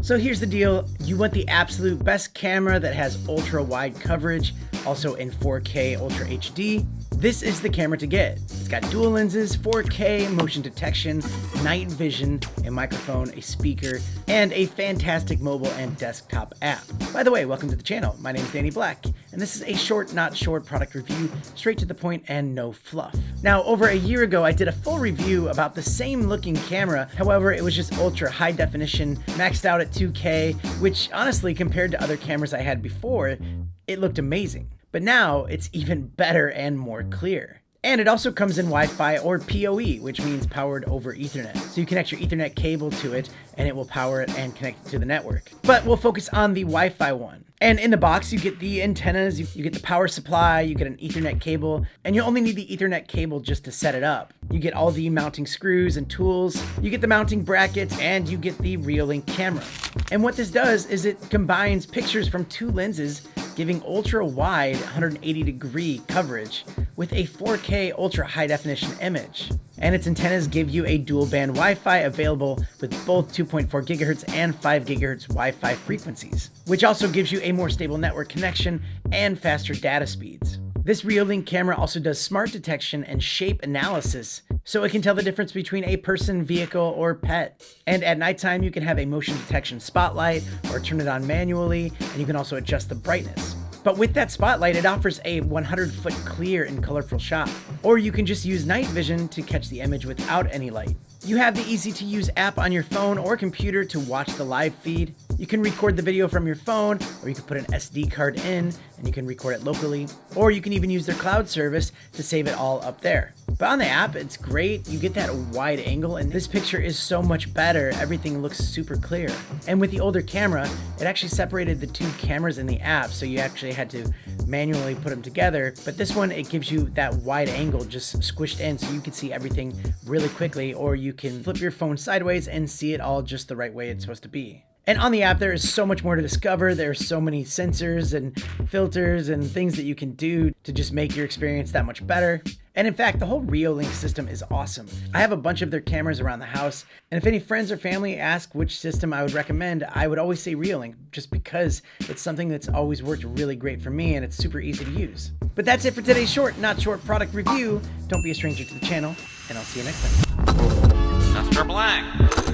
So here's the deal, you want the absolute best camera that has ultra wide coverage, also in 4K Ultra HD. This is the camera to get. It's got dual lenses, 4K, motion detection, night vision, a microphone, a speaker, and a fantastic mobile and desktop app. By the way, welcome to the channel. My name is Danny Black, and this is a short, not short product review, straight to the point and no fluff. Now, over a year ago, I did a full review about the same looking camera. However, it was just ultra high definition, maxed out at 2K, which honestly, compared to other cameras I had before, it looked amazing. But now it's even better and more clear. And it also comes in Wi-Fi or PoE, which means powered over Ethernet. So you connect your Ethernet cable to it and it will power it and connect it to the network. But we'll focus on the Wi-Fi one. And in the box, you get the antennas, you get the power supply, you get an Ethernet cable, and you only need the Ethernet cable just to set it up. You get all the mounting screws and tools, you get the mounting brackets, and you get the Reolink camera. And what this does is it combines pictures from two lenses, giving ultra wide 180-degree coverage with a 4K ultra high definition image. And its antennas give you a dual band Wi-Fi available with both 2.4 gigahertz and 5 gigahertz Wi-Fi frequencies, which also gives you a more stable network connection and faster data speeds. This Reolink camera also does smart detection and shape analysis, so it can tell the difference between a person, vehicle, or pet. And at nighttime, you can have a motion detection spotlight or turn it on manually, and you can also adjust the brightness. But with that spotlight, it offers a 100-foot clear and colorful shot. Or you can just use night vision to catch the image without any light. You have the easy-to-use app on your phone or computer to watch the live feed. You can record the video from your phone, or you can put an SD card in and you can record it locally. Or you can even use their cloud service to save it all up there. But on the app, it's great. You get that wide angle, and this picture is so much better. Everything looks super clear. And with the older camera, it actually separated the two cameras in the app, so you actually had to manually put them together. But this one, it gives you that wide angle just squished in, so you can see everything really quickly, or you can flip your phone sideways and see it all just the right way it's supposed to be. And on the app, there is so much more to discover. There are so many sensors and filters and things that you can do to just make your experience that much better. And in fact, the whole Reolink system is awesome. I have a bunch of their cameras around the house, and if any friends or family ask which system I would recommend, I would always say Reolink, just because it's something that's always worked really great for me and it's super easy to use. But that's it for today's short, not short product review. Don't be a stranger to the channel, and I'll see you next time. Mr. Black.